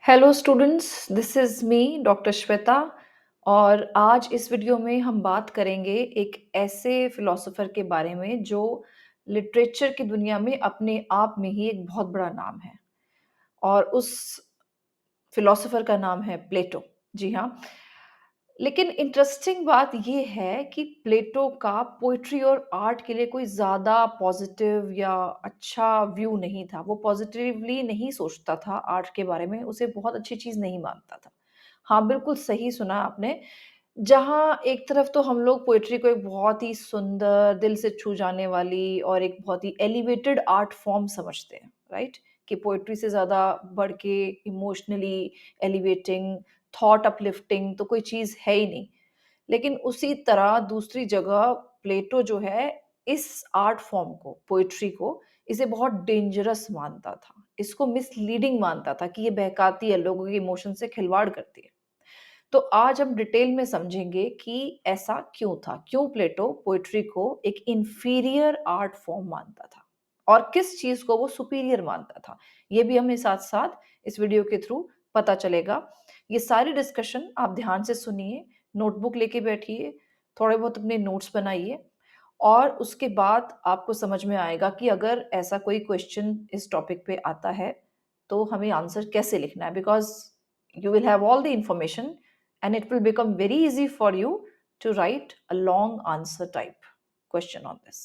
Hello students, this is me doctor Shweta. और आज इस वीडियो में हम बात करेंगे एक ऐसे फिलोसोफर के बारे में जो लिटरेचर की दुनिया में अपने आप में ही एक बहुत बड़ा नाम है। और उस फिलोसोफर का नाम है प्लेटो। जी हाँ। लेकिन इंटरेस्टिंग बात ये है कि प्लेटो का पोएट्री और आर्ट के लिए कोई ज़्यादा पॉजिटिव या अच्छा व्यू नहीं था। वो पॉजिटिवली नहीं सोचता था आर्ट के बारे में, उसे बहुत अच्छी चीज़ नहीं मानता था। हाँ, बिल्कुल सही सुना आपने। जहाँ एक तरफ तो हम लोग पोएट्री को एक बहुत ही सुंदर, दिल से छू जाने वाली और एक बहुत ही एलिवेटेड आर्ट फॉर्म समझते हैं, राइट? कि पोएट्री से ज़्यादा बढ़ के इमोशनली एलिवेटिंग, थॉट अपलिफ्टिंग तो कोई चीज़ है ही नहीं। लेकिन उसी तरह दूसरी जगह प्लेटो जो है, इस आर्ट फॉर्म को, पोएट्री को, इसे बहुत डेंजरस मानता था। इसको मिसलीडिंग मानता था कि ये बहकाती है, लोगों के इमोशन से खिलवाड़ करती है। तो आज हम डिटेल में समझेंगे कि ऐसा क्यों था? क्यों प्लेटो पोएट्री को एक इंफीरियर आर्ट फॉर्म मानता था? और किस चीज़ को वो सुपीरियर मानता था? ये भी हमें साथ-साथ इस वीडियो के थ्रू पता चलेगा। ये सारी डिस्कशन आप ध्यान से सुनिए, नोटबुक लेके बैठिए, थोड़े बहुत अपने नोट्स बनाइए और उसके बाद आपको समझ में आएगा कि अगर ऐसा कोई क्वेश्चन इस टॉपिक पे आता है, तो हमें आंसर कैसे लिखना है? Because you will have all the information and it will become very easy for you to write a long answer type question on this.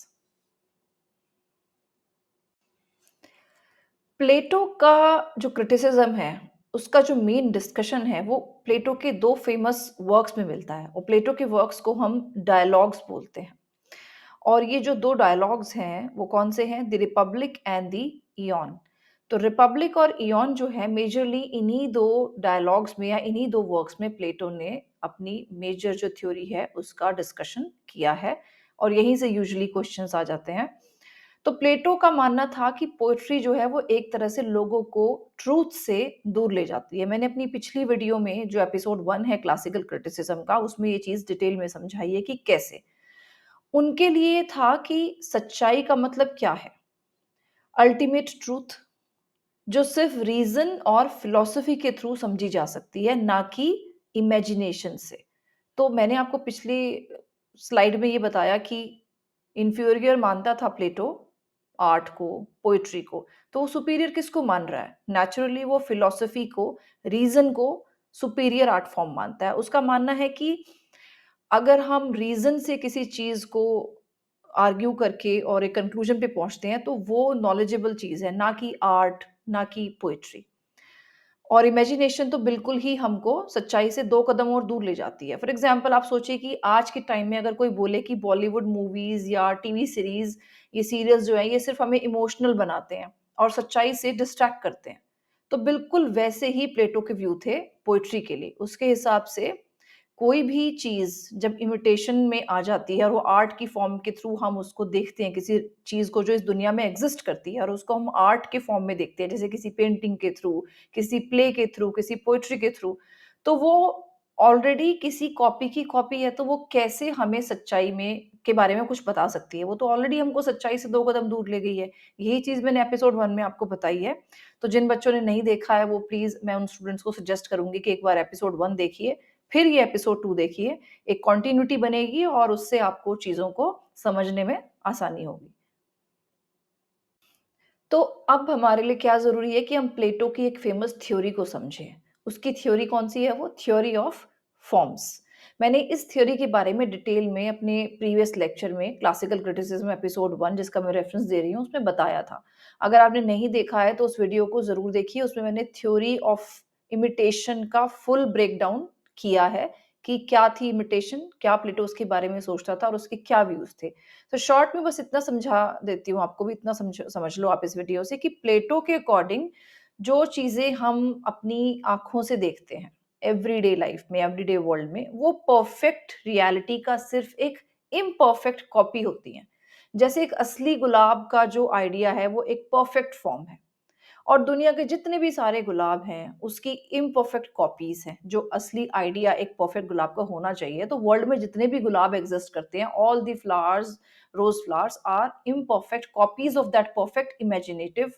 प्लेटो का जो क्रिटिसिज्म है, उसका जो मेन डिस्कशन है, वो प्लेटो के 2 फेमस वर्क्स में मिलता है और प्लेटो के वर्क्स को हम डायलॉग्स बोलते हैं। और ये जो 2 डायलॉग्स हैं, वो कौन से हैं? The Republic and the ion. तो रिपब्लिक और इयॉन जो है मेजरली इन्हीं 2 डायलॉग्स में या इन्हीं 2 वर्क्स में प्लेटो ने अपनी मेजर जो थ्योरी है, उसका डिस्कशन किया है और यहीं से यूजुअली क्वेश्चन्स आ जाते हैं। तो प्लेटो का मानना था कि पोएट्री जो है वो एक तरह से लोगों को ट्रुथ से दूर ले जाती है। मैंने अपनी पिछली वीडियो में जो एपिसोड 1 है क्लासिकल क्रिटिसिज्म का, उसमें ये चीज़ डिटेल में समझाई है कि कैसे। उनके लिए था कि सच्चाई का मतलब क्या है? अल्टीमेट ट्रुथ जो सिर्फ़ रीज़न और फिलॉसफी के थ्रू समझी जा सकती है, ना कि इमेजिनेशन से। तो मैंने आपको पिछली स्लाइड में ये बताया कि इन्फीरियर मानता था प्लेटो आर्ट को, पोएट्री को, तो वो सुपीरियर किसको मान रहा है? नेचुरली वो फिलॉसफी को, रीज़न को सुपीरियर आर्ट फॉर्म मानता है। उसका मानना है कि अगर हम रीज़न से किसी चीज़ को आर्ग्यू करके और एक कंक्लूज़न पे पहुँचते हैं, तो वो नॉलेजेबल चीज़ है, ना कि आर्ट, ना कि पोएट्री। और इमेजिनेशन तो बिल्कुल ही हमको सच्चाई से 2 कदम और दूर ले जाती है। फॉर एग्ज़ाम्पल आप सोचिए कि आज के टाइम में अगर कोई बोले कि बॉलीवुड मूवीज़ या टीवी सीरीज़, ये सीरियल्स जो हैं, ये सिर्फ़ हमें इमोशनल बनाते हैं और सच्चाई से डिस्ट्रैक्ट करते हैं। तो बिल्कुल वैसे ही प्लेटो के व्यू थे पोएट्री के लिए। उसके हिसाब से कोई भी चीज़ जब इमिटेशन में आ जाती है और वो आर्ट की फ़ॉर्म के थ्रू हम उसको देखते हैं, किसी चीज़ को जो इस दुनिया में एग्ज़िस्ट करती है और उसको हम आर्ट के फ़ॉर्म में देखते हैं, जैसे किसी पेंटिंग के थ्रू, किसी प्ले के थ्रू, किसी पोएट्री के थ्रू, तो वो ऑलरेडी किसी कॉपी की कॉपी है, तो वो कैसे हमें सच्चाई में के बारे में कुछ बता सकती है? वो तो ऑलरेडी हमको सच्चाई से 2 कदम दूर ले गई है। यही चीज़ मैंने एपिसोड 1 में आपको बताई है। तो जिन बच्चों ने नहीं देखा है, वो प्लीज़ मैं उन स्टूडेंट्स को सजेस्ट करूँगी कि एक बार एपिसोड 1 देखिए, फिर ये एपिसोड 2 देखिए। एक कंटिन्यूटी बनेगी और उससे आपको चीज़ों को समझने में आसानी होगी। तो अब हमारे लिए क्या ज़रूरी है कि हम प्लेटो की एक फ़ेमस थ्योरी को समझें। उसकी थ्योरी कौन-सी है वो? Theory of forms. मैंने इस थ्योरी के बारे में डिटेल में अपने प्रीवियस लेक्चर में क्लासिकल क्रिटिसिज़्म एपिसोड 1 जिसका मैं रेफ़रेंस दे रही हूँ, उसमें बताया था। अगर आपने नहीं देखा है तो उस वीडियो को ज़रूर देखिए, उसमें मैंने थ्योरी ऑफ इमिटेशन का फुल ब्रेकडाउन किया है कि क्या थी इमिटेशन, क्या प्लेटो उसके बारे में सोचता था और उसके क्या व्यूज़ थे। तो शॉर्ट में बस इतना समझा देती हूँ आपको भी इतना समझ समझ लो आप इस वीडियो से कि प्लेटो के अकॉर्डिंग जो चीज़ें हम अपनी आँखों से देखते हैं, एवरीडे लाइफ में, एवरीडे वर्ल्ड में, वो परफेक्ट रियलिटी का सिर्फ़ एक इम्परफेक्ट कॉपी होती हैं। जैसे एक असली गुलाब का जो आइडिया है, वो एक परफेक्ट फॉर्म है। और दुनिया के जितने भी सारे गुलाब हैं, उसकी इम्परफेक्ट कॉपीज़ हैं। जो असली आइडिया एक परफेक्ट गुलाब का होना चाहिए, तो वर्ल्ड में जितने भी गुलाब एक्सिस्ट करते हैं, all the flowers, rose flowers are imperfect copies of that perfect imaginative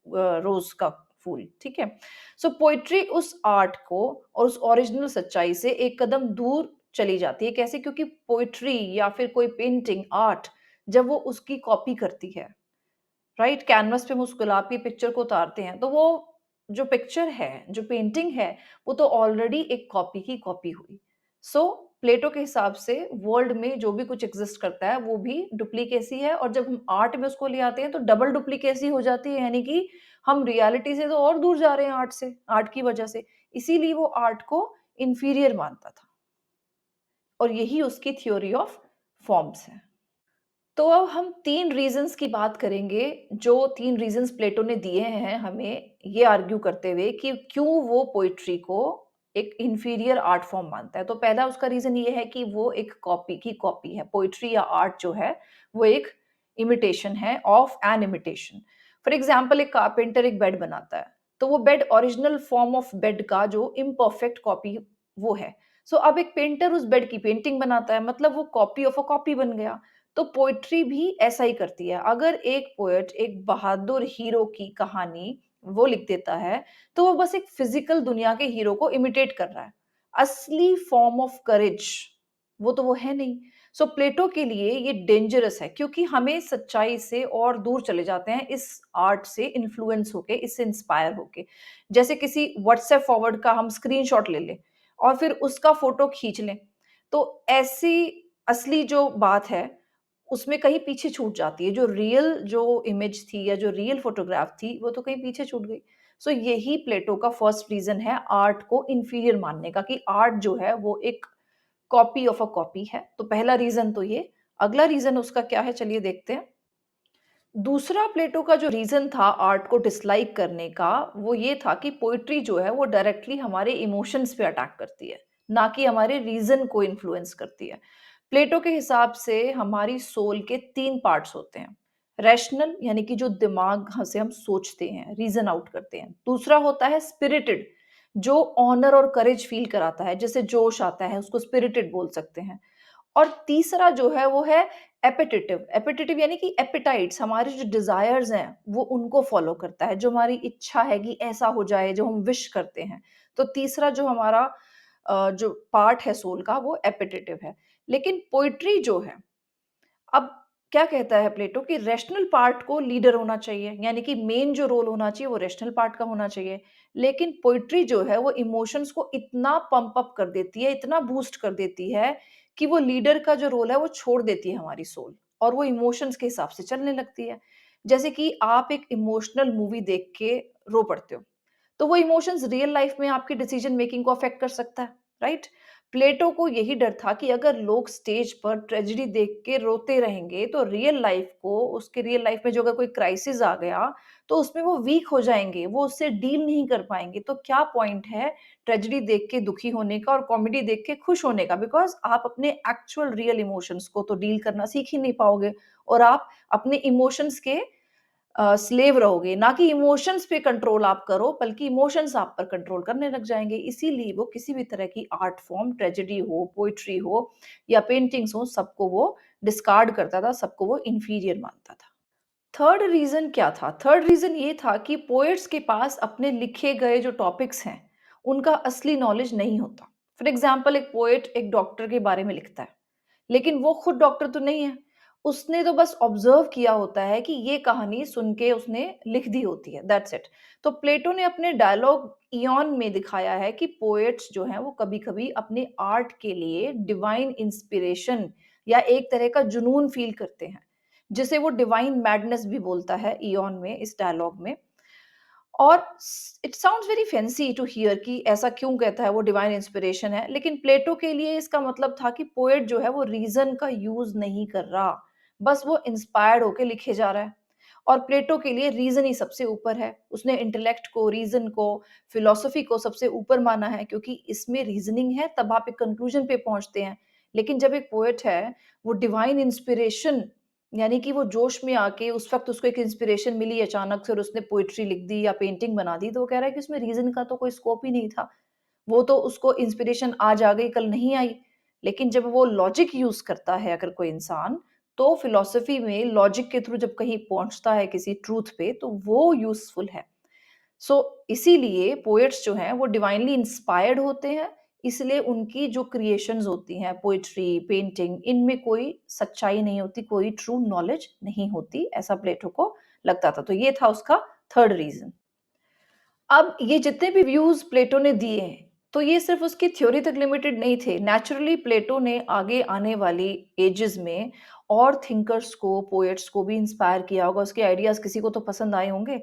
rose का फूल, ठीक है? सो पोएट्री उस आर्ट को और उस ओरिजिनल सच्चाई से एक कदम दूर चली जाती है। कैसे? क्योंकि पोएट्री या फिर कोई पेंटिंग, आर्ट जब वो उसकी कॉपी करती है, राइट? कैनवास पे हम उस गुलाब की पिक्चर को उतारते हैं, तो वो जो पिक्चर है, जो पेंटिंग है, वो तो ऑलरेडी एक कॉपी की कॉपी हुई। सो प्लेटो के हिसाब से वर्ल्ड में जो भी कुछ एग्ज़िस्ट करता है, वो भी डुप्लीकेसी है और जब हम आर्ट में उसको ले आते हैं, तो डबल डुप्लीकेसी हो जाती है, यानी कि हम रियलिटी से तो और दूर जा रहे हैं आर्ट से, आर्ट की वजह से। इसीलिए वो आर्ट को इन्फीरियर मानता था और यही उसकी थ्योरी ऑफ फॉर्म्स है। तो अब हम 3 रीज़न्स की बात करेंगे, जो 3 रीज़न्स प्लेटो ने दिए हैं हमें ये आर्ग्यू करते हुए कि क्यों वो पोएट्री को एक इन्फीरियर आर्ट फॉर्म मानता है। तो पहला उसका रीज़न ये है कि वो एक कॉपी की कॉपी है। पोएट्री या आर्ट जो है, वो एक इमिटेशन है of an imitation. For example एक कारपेंटर एक बेड बनाता है, तो वो bed original form of bed का जो इम्परफेक्ट कॉपी वो है। सो अब एक पेंटर उस बेड की पेंटिंग बनाता है, मतलब वो कॉपी ऑफ अ कॉपी बन गया। तो पोएट्री भी ऐसा ही करती है। अगर एक पोएट एक बहादुर हीरो की कहानी वो लिख देता है, तो वो बस एक फ़िज़िकल दुनिया के हीरो को इमिटेट कर रहा है। असली फ़ॉर्म ऑफ करेज वो तो वो है नहीं। सो प्लेटो के लिए ये डेंजरस है क्योंकि हमें सच्चाई से और दूर चले जाते हैं इस आर्ट से इन्फ्लुएंस होके, इससे इंस्पायर होके। जैसे किसी व्हाट्सएप फॉरवर्ड का हम स्क्रीनशॉट ले लें और फिर उसका फ़ोटो खींच लें। तो ऐसी असली जो बात है उसमें कहीं पीछे छूट जाती है। जो रियल जो इमेज थी या जो रियल फ़ोटोग्राफ थी, वो तो कहीं पीछे छूट गई। सो यही प्लेटो का फर्स्ट रीज़न है आर्ट को इन्फीरियर मानने का कि आर्ट जो है वो एक कॉपी ऑफ अ कॉपी है। तो पहला रीज़न तो ये। अगला रीज़न उसका क्या है चलिए देखते हैं। दूसरा प्लेटो का जो रीज़न था आर्ट को डिसलाइक करने का, वो ये था कि पोएट्री जो है वो डायरेक्टली हमारे इमोशंस पे अटैक करती है, ना कि हमारे रीज़न को इन्फ्लुएंस करती है। प्लेटो के हिसाब से हमारी सोल के 3 पार्ट्स होते हैं। रैशनल यानी कि जो दिमाग ह से हम सोचते हैं, रीज़न आउट करते हैं। दूसरा होता है स्पिरिटेड जो ऑनर और करेज फ़ील कराता है, जैसे जोश आता है, उसको स्पिरिटेड बोल सकते हैं। और तीसरा जो है वो है एपेटिटिव। एपेटिटिव यानी कि एपेटाइट्स हमारे जो डिज़ायर्स हैं, वो उनको फ़ॉलो करता है। जो हमारी इच्छा है कि ऐसा हो जाए, जो हम विश करते हैं। तो तीसरा जो हमारा जो पार्ट है सोल का वो एपेटिटिव है। लेकिन पोएट्री जो है अब क्या कहता है प्लेटो कि रैशनल पार्ट को लीडर होना चाहिए, यानी कि मेन जो रोल होना चाहिए वो रैशनल पार्ट का होना चाहिए। लेकिन पोएट्री जो है वो इमोशंस को इतना पंप अप कर देती है, इतना बूस्ट कर देती है कि वो लीडर का जो रोल है वो छोड़ देती है हमारी सोल और वो इमोशंस के हिसाब से चलने लगती है। जैसे कि आप एक इमोशनल मूवी देख के रो पड़ते हो। तो वो इमोशंस रियल लाइफ में आपकी डिसीजन मेकिंग को अफेक्ट कर सकता है, राइट? प्लेटो को यही डर था कि अगर लोग स्टेज पर ट्रेजेडी देख के रोते रहेंगे, तो रियल लाइफ को उसके रियल लाइफ में जो अगर कोई क्राइसिस आ गया, तो उसमें वो वीक हो जाएँगे, वो उससे डील नहीं कर पाएँगे। तो क्या पॉइंट है ट्रेजेडी देख के दुखी होने का और कॉमेडी देख के खुश होने का? बिकॉज़ आप अपने एक्चुअल रियल इमोशंस को तो डील करना सीख ही नहीं पाओगे और आप अपने इमोशंस के स्लेव रहोगे, ना कि इमोशंस पे कंट्रोल आप करो, बल्कि इमोशंस आप पर कंट्रोल करने लग जाएँगे। इसीलिए वो किसी भी तरह की आर्ट फॉर्म, ट्रेजेडी हो, पोएट्री हो या पेंटिंग्स हो, सबको वो डिस्कार्ड करता था, सबको वो इंफीरियर मानता था। थर्ड रीज़न क्या था? थर्ड रीज़न ये था कि पोएट्स के पास अपने लिखे गए जो टॉपिक्स हैं, उनका असली नॉलेज नहीं होता। फॉर एग्ज़ाम्पल एक पोएट एक डॉक्टर के बारे में लिखता है। लेकिन वो खुद डॉक्टर तो नहीं है। उसने तो बस ऑब्ज़र्व किया होता है कि ये कहानी सुन के उसने लिख दी होती है, दैट्स इट। तो प्लेटो ने अपने डायलॉग इयॉन में दिखाया है कि पोएट्स जो हैं वो कभी-कभी अपने आर्ट के लिए डिवाइन इंस्पिरेशन या एक तरह का जुनून फ़ील करते हैं, जिसे वो डिवाइन मैडनेस भी बोलता है इयॉन में, इस डायलॉग में। और it sounds very fancy to hear कि ऐसा क्यों कहता है वो डिवाइन इंस्पिरेशन है, लेकिन प्लेटो के लिए इसका मतलब था कि पोएट जो है वो रीज़न का यूज़ नहीं कर रहा, बस वो इंस्पायर्ड होके लिखे जा रहा है। और प्लेटो के लिए रीज़न ही सबसे ऊपर है। उसने इंटेलेक्ट को, रीज़न को, फिलॉसफी को सबसे ऊपर माना है क्योंकि इसमें रीज़निंग है तब आप एक कंक्लूजन पे पहुँचते हैं। लेकिन जब एक पोएट है, वो डिवाइन इंस्पिरेशन यानी कि वो जोश में आके उस वक़्त उसको एक इंस्पिरेशन मिली अचानक से और उसने पोएट्री लिख दी या पेंटिंग बना दी, तो वो कह रहा है कि उसमें रीज़न का तो कोई स्कोप ही नहीं था। वो तो उसको इंस्पिरेशन आज आ गई, कल नहीं आई। लेकिन जब वो लॉजिक यूज़ करता है अगर कोई इंसान, तो फिलॉसफी में लॉजिक के थ्रू जब कहीं पहुँचता है किसी ट्रुथ पे, तो वो यूज़फुल है। सो इसीलिए पोएट्स जो हैं वो डिवाइनली इंस्पायर्ड होते हैं, इसलिए उनकी जो क्रिएशंस होती हैं, पोएट्री, पेंटिंग, इनमें कोई सच्चाई नहीं होती, कोई ट्रू नॉलेज नहीं होती, ऐसा प्लेटो को लगता था। तो ये था उसका थर्ड रीज़न। अब ये जितने भी व्यूज़ प्लेटो ने दिए हैं, तो ये सिर्फ़ उसकी थ्योरी तक लिमिटेड नहीं थे। नेचुरली प्लेटो ने आगे आने वाली एजेज़ में और थिंकर्स को, पोएट्स को भी इंस्पायर किया होगा, उसके आइडियाज़ किसी को तो पसंद आए होंगे।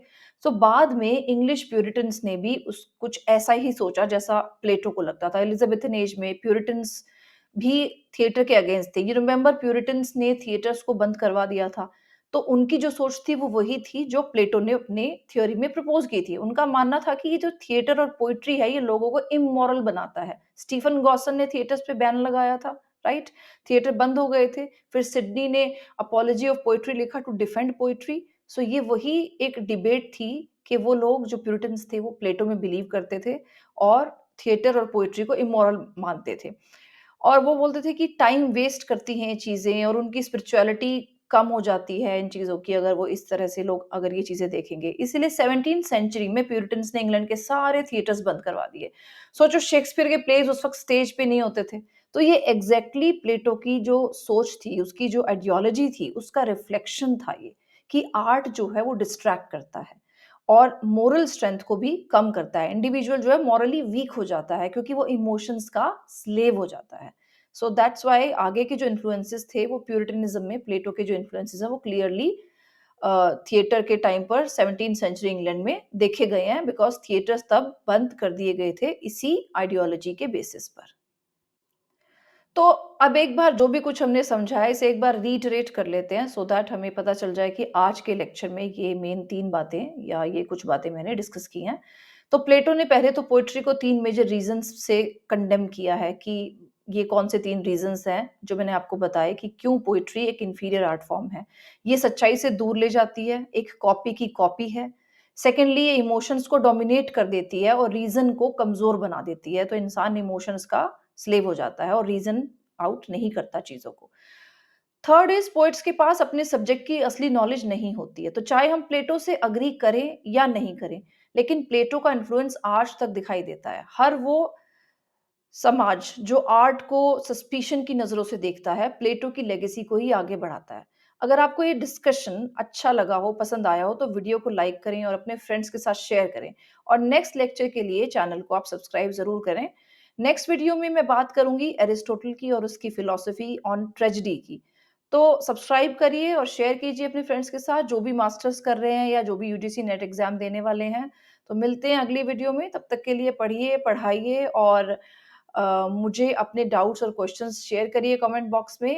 सो बाद में इंग्लिश प्यूरिटन्स ने भी उस कुछ ऐसा ही सोचा जैसा प्लेटो को लगता था। एलिज़ाबेथन एज में प्यूरिटन्स भी थिएटर के अगेंस्ट थे। यू रिमेंबर प्यूरिटन्स ने थिएटर्स को बंद करवा दिया था। तो उनकी जो सोच थी वो वही थी जो प्लेटो ने अपने थ्योरी में प्रपोज़ की थी। उनका मानना था कि ये जो थिएटर और पोएट्री है ये लोगों को इमोरल बनाता है। स्टीफ़न गॉसन ने थिएटर्स पे बैन लगाया था, राइट? थिएटर बंद हो गए थे। फिर सिडनी ने अपोलॉजी ऑफ पोएट्री लिखा टू डिफेंड पोएट्री। सो ये वही एक डिबेट थी कि वो लोग जो प्यूरिटन्स थे वो प्लेटो में बिलीव करते थे और थिएटर और पोएट्री को इमोरल मानते थे। और वो बोलते थे कि टाइम वेस्ट करती हैं ये चीज़ें और उनकी स्पिरिचुअलिटी कम हो जाती है इन चीज़ों की अगर वो इस तरह से लोग अगर ये चीज़ें देखेंगे। इसीलिए 17th सेंचुरी में प्यूरिटन्स ने इंग्लैंड के सारे थिएटर्स बंद करवा दिए। सोचो शेक्सपियर के प्लेज़ उस वक़्त स्टेज पे नहीं होते थे। तो ये एग्ज़ैक्टली प्लेटो की जो सोच थी, उसकी जो आइडियोलॉजी थी, उसका रिफ्लेक्शन था ये, कि आर्ट जो है वो डिस्ट्रैक्ट करता है और मोरल स्ट्रेंथ को भी कम करता है। इंडिविजुअल जो है मॉरली वीक हो जाता है क्योंकि वो इमोशंस का स्लेव हो जाता है। सो दैट्स व्हाई आगे के जो इन्फ्लुएंसेस थे वो प्यूरिटनिज़्म में प्लेटो के जो इन्फ्लुएंसेस हैं वो क्लियरली थिएटर के टाइम पर 17th सेंचुरी इंग्लैंड में देखे गए हैं बिकॉज़ थिएटर्स तब बंद कर दिए गए थे इसी आइडियोलॉजी के बेसिस पर। तो अब एक बार जो भी कुछ हमने समझा है इसे एक बार रीइटरेट कर लेते हैं सो दैट हमें पता चल जाए कि आज के लेक्चर में ये मेन 3 बातें या ये कुछ बातें मैंने डिस्कस की हैं। तो प्लेटो ने पहले तो पोएट्री को 3 मेजर रीज़न्स से कंडेम किया है कि ये कौन से 3 रीज़न्स हैं जो मैंने आपको बताए कि क्यों पोएट्री एक इंफीरियर आर्ट फॉर्म है। ये सच्चाई से दूर ले जाती है, एक कॉपी की कॉपी है। सेकेंडली ये इमोशंस को डोमिनेट कर देती है और रीज़न को कमज़ोर बना देती है, तो इंसान इमोशंस का स्लेव हो जाता है और रीज़न आउट नहीं करता चीज़ों को। थर्ड इज़ पोएट्स के पास अपने सब्जेक्ट की असली नॉलेज नहीं होती है, तो चाहे हम प्लेटो से एग्री करें या नहीं करें, लेकिन प्लेटो का इन्फ्लुएंस आज तक दिखाई देता है। हर वो समाज जो आर्ट को सस्पिशन की नज़रों से देखता है, प्लेटो की लेगेसी को ही आगे बढ़ाता है। अगर आपको ये डिस्कशन अच्छा लगा हो, पसंद आया हो, तो वीडियो को लाइक करें और अपने फ्रेंड्स के साथ शेयर करें और नेक्स्ट लेक्चर के लिए चैनल को आप सब्सक्राइब ज़रूर करें। नेक्स्ट वीडियो में मैं बात करूँगी एरिस्टोटल की और उसकी फिलॉसफी ऑन ट्रेजेडी की। तो सब्सक्राइब करिए और शेयर कीजिए अपने फ्रेंड्स के साथ जो भी मास्टर्स कर रहे हैं या जो भी यूजीसी नेट एग्ज़ाम देने वाले हैं। तो मिलते हैं अगली वीडियो में, तब तक के लिए पढ़िए, पढ़ाइए और मुझे अपने डाउट्स और क्वेश्चंस शेयर करिए कमेंट बॉक्स में।